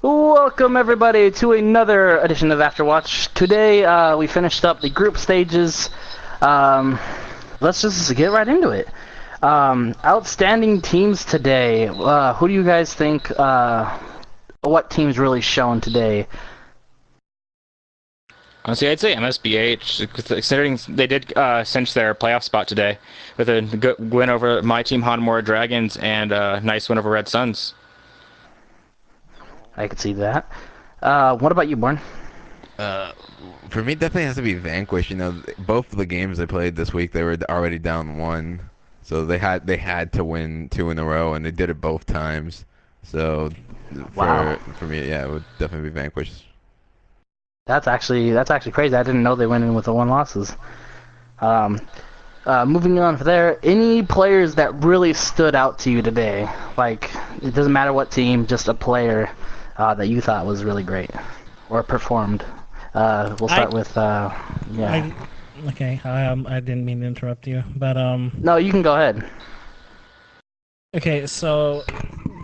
Welcome everybody to another edition of Afterwatch. Today we finished up the group stages. Let's just get right into it. Outstanding teams today. Who do you guys think? What teams really shown today? Honestly, I'd say MSBH, considering they did cinch their playoff spot today with a good win over my team, Hanamura Dragons, and a nice win over Red Suns. I could see that. What about you, Born? For me, definitely has to be Vanquish. You know, both of the games they played this week, they were already down one, so they had to win two in a row, and they did it both times. So, for me, yeah, it would definitely be Vanquish. That's actually crazy. I didn't know they went in with the 1 losses. Moving on from there, any players that really stood out to you today? Like, it doesn't matter what team, just a player that you thought was really great or performed. We'll start with yeah. Okay, I didn't mean to interrupt you, but No, you can go ahead. Okay, so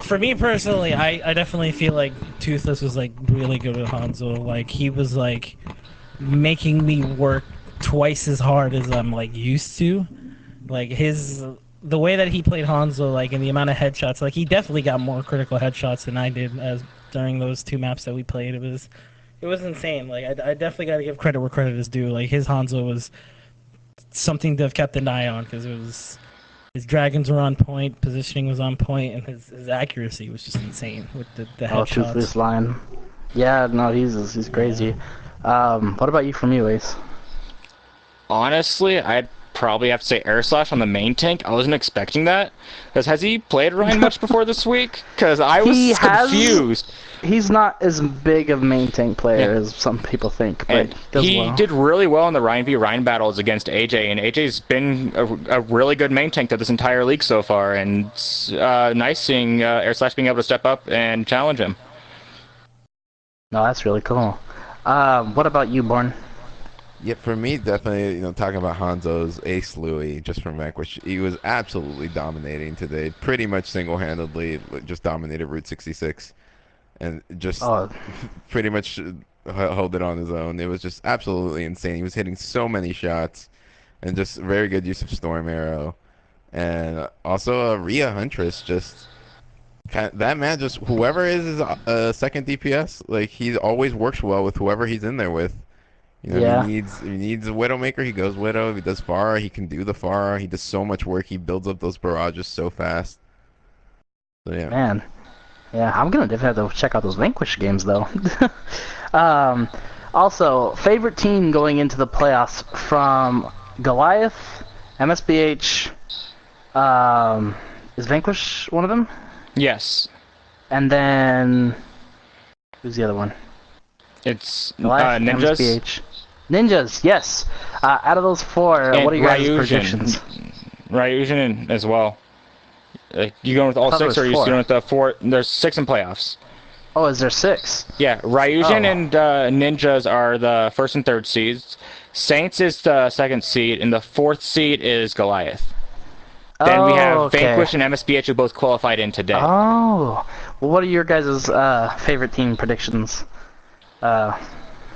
for me personally, I definitely feel like Toothless was like really good with Hanzo. Like he was like making me work twice as hard as I'm like used to. Like the way that he played Hanzo, like and the amount of headshots, like he definitely got more critical headshots than I did as during those 2 maps that we played. It was insane. Like I definitely got to give credit where credit is due. Like his Hanzo was something to have kept an eye on because it was. His dragons were on point, positioning was on point, and his accuracy was just insane with the headshots. Toothless line. Yeah, no, he's crazy. What about you from you, Ace? Honestly, I'd probably have to say Air Slash on the main tank. I wasn't expecting that. Because has he played Ryan much before this week? Because I was confused. He's not as big of a main tank player as some people think, but he did really well in the Ryan v Ryan battles against AJ, and AJ's been a really good main tank to this entire league so far, and nice seeing Air Slash being able to step up and challenge him. No, that's really cool. What about you, Born? Yeah, for me, definitely, you know, talking about Hanzo's Ace Louis, just from Vanquish, he was absolutely dominating today. Pretty much single-handedly just dominated Route 66. And just pretty much hold it on his own. It was just absolutely insane. He was hitting so many shots, and just very good use of Storm Arrow, and also Rhea Huntress. Just that man, just whoever is his second DPS, like he always works well with whoever he's in there with. You know, yeah. If he needs a Widowmaker, he goes Widow. If he does Pharah, he can do the Pharah. He does so much work. He builds up those barrages so fast. So yeah. Man. Yeah, I'm gonna definitely have to check out those Vanquish games though. Also, favorite team going into the playoffs from Goliath, MSBH. Is Vanquish one of them? Yes. And then who's the other one? It's Goliath, Ninjas. MSBH. Ninjas, yes. Out of those 4, what are your guys' predictions? Ryujin as well. You going with all 6, or are you going with the 4? There's 6 in playoffs. Oh, is there 6? Yeah, Ryujin and Ninjas are the 1st and 3rd seeds. Saints is the 2nd seed, and the 4th seed is Goliath. Then we have Vanquish and MSBH who both qualified in today. Oh, well, what are your guys' favorite team predictions? Why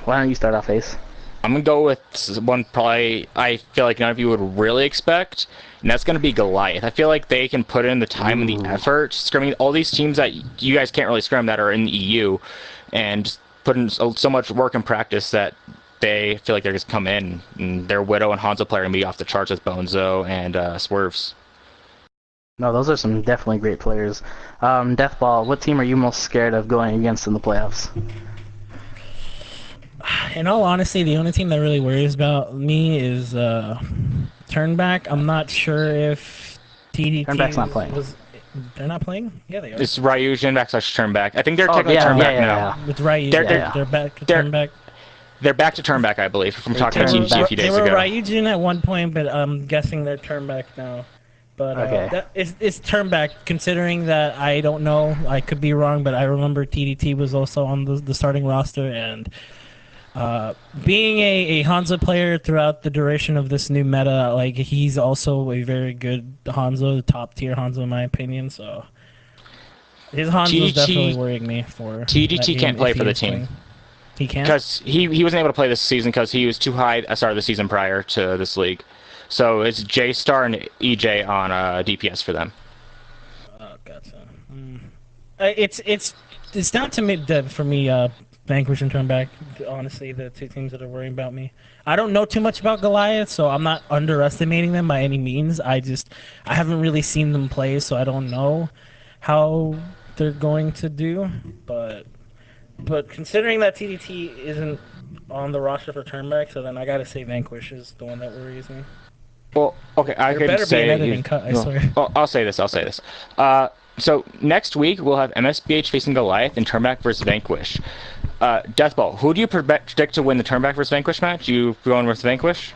don't you start off, Ace? I'm going to go with one probably I feel like none of you would really expect, and that's going to be Goliath. I feel like they can put in the time and the effort, scrimming all these teams that you guys can't really scrim that are in the EU, and just put in so much work and practice that they feel like they're just come in, and their Widow and Hanzo player and be off the charts with Bonezo and Swerves. No, those are some definitely great players. Deathball, what team are you most scared of going against in the playoffs? In all honesty, the only team that really worries about me is Turnback. I'm not sure if TDT Turnback's not playing. They're not playing? Yeah, they are. It's Ryujin / Turnback. I think they're technically Turnback now. It's Ryujin. They're back to Turnback. They're back to Turnback, I believe, from talking to TDT a few days ago. They were Ryujin at one point, but I'm guessing they're Turnback now. But it's Turnback, considering that I don't know. I could be wrong, but I remember TDT was also on the starting roster, and being a Hanzo player throughout the duration of this new meta, like he's also a very good Hanzo, top tier Hanzo in my opinion. So His Hanzo's definitely TDT worrying me for that TDT game can't play if for he the is team playing. He can't? because he wasn't able to play this season because he was too high at the start of the season prior to this league. So it's J Star and EJ on DPS for them. Oh, gotcha. It's down to me for me. Vanquish and Turnback. Honestly, the two teams that are worrying about me. I don't know too much about Goliath, so I'm not underestimating them by any means. I haven't really seen them play, so I don't know how they're going to do. But considering that TDT isn't on the roster for Turnback, so then I gotta say Vanquish is the one that worries me. Well, okay, I There can better be an say. editing cut, I swear. Oh, I'll say this. So next week we'll have MSBH facing Goliath and Turnback versus Vanquish. Deathball, who do you predict to win the Turnback versus Vanquish match? You going with Vanquish?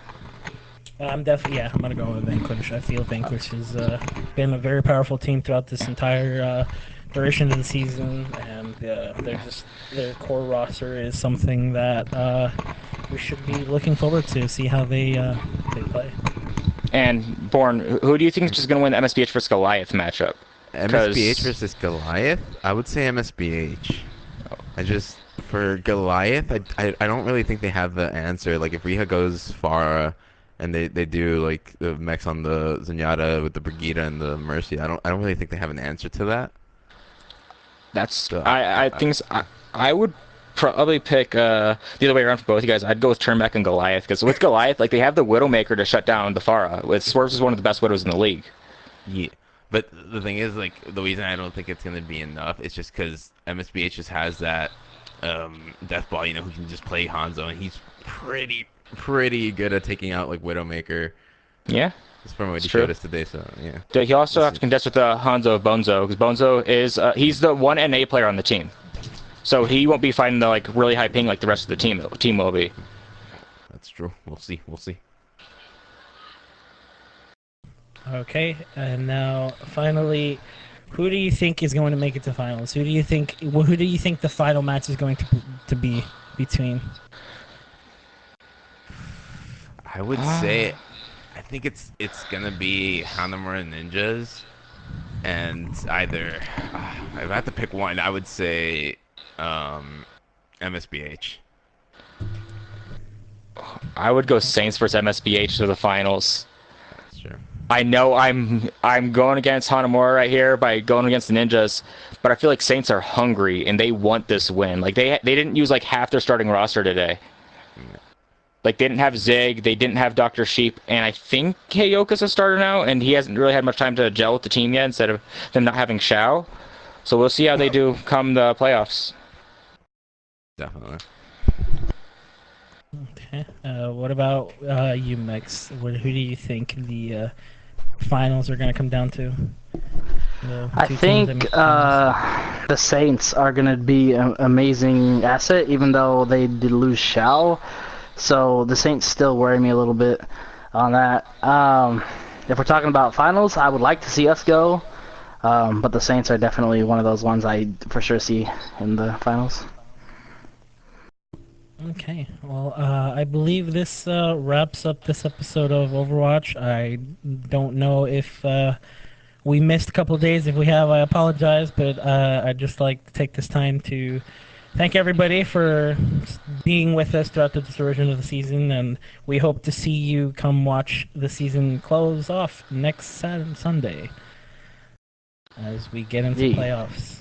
I'm gonna go with Vanquish. I feel Vanquish has been a very powerful team throughout this entire duration of the season, and their core roster is something that we should be looking forward to see how they play. And Born, who do you think is just going to win the MSBH versus Goliath matchup? MSBH versus Goliath? I would say MSBH. For Goliath, I don't really think they have the answer. Like, if Riha goes far and they do, like, the mechs on the Zenyatta with the Brigida and the Mercy, I don't really think they have an answer to that. I would probably pick the other way around for both you guys. I'd go with Turnback and Goliath, because with Goliath, like, they have the Widowmaker to shut down the Pharah. With Swerves is one of the best Widows in the league. Yeah, but the thing is, like, the reason I don't think it's gonna be enough is just because MSBH just has that Deathball, who can just play Hanzo, and he's pretty good at taking out, like, Widowmaker. Yeah. That's from what he true. showed us today, so yeah. He also have to contest with Hanzo Bonzo, because Bonzo is he's the one NA player on the team, so he won't be fighting the really high ping like the rest of the team. The team will be. That's true. We'll see. Okay, and now finally, who do you think is going to make it to finals? Who do you think the final match is going to be between? I would say, I think it's gonna be Hanamura Ninjas, and either if I have to pick one, I would say MSBH. I would go Saints versus MSBH to the finals. That's true. I know I'm going against Hanamura right here by going against the Ninjas, but I feel like Saints are hungry and they want this win. Like they didn't use like half their starting roster today. Like they didn't have Zig, they didn't have Dr. Sheep, and I think Heyoka's a starter now, and he hasn't really had much time to gel with the team yet instead of them not having Shao. So we'll see how they do come the playoffs. Definitely. Okay. What about you, Mex? Who do you think the finals are going to come down to? I think the Saints are going to be an amazing asset, even though they did lose Shao. So the Saints still worry me a little bit on that. If we're talking about finals, I would like to see us go, but the Saints are definitely one of those ones I for sure see in the finals. Okay, well, I believe this wraps up this episode of Overwatch. I don't know if we missed a couple of days. If we have, I apologize, but I'd just like to take this time to thank everybody for being with us throughout this version of the season, and we hope to see you come watch the season close off next Sunday as we get into playoffs.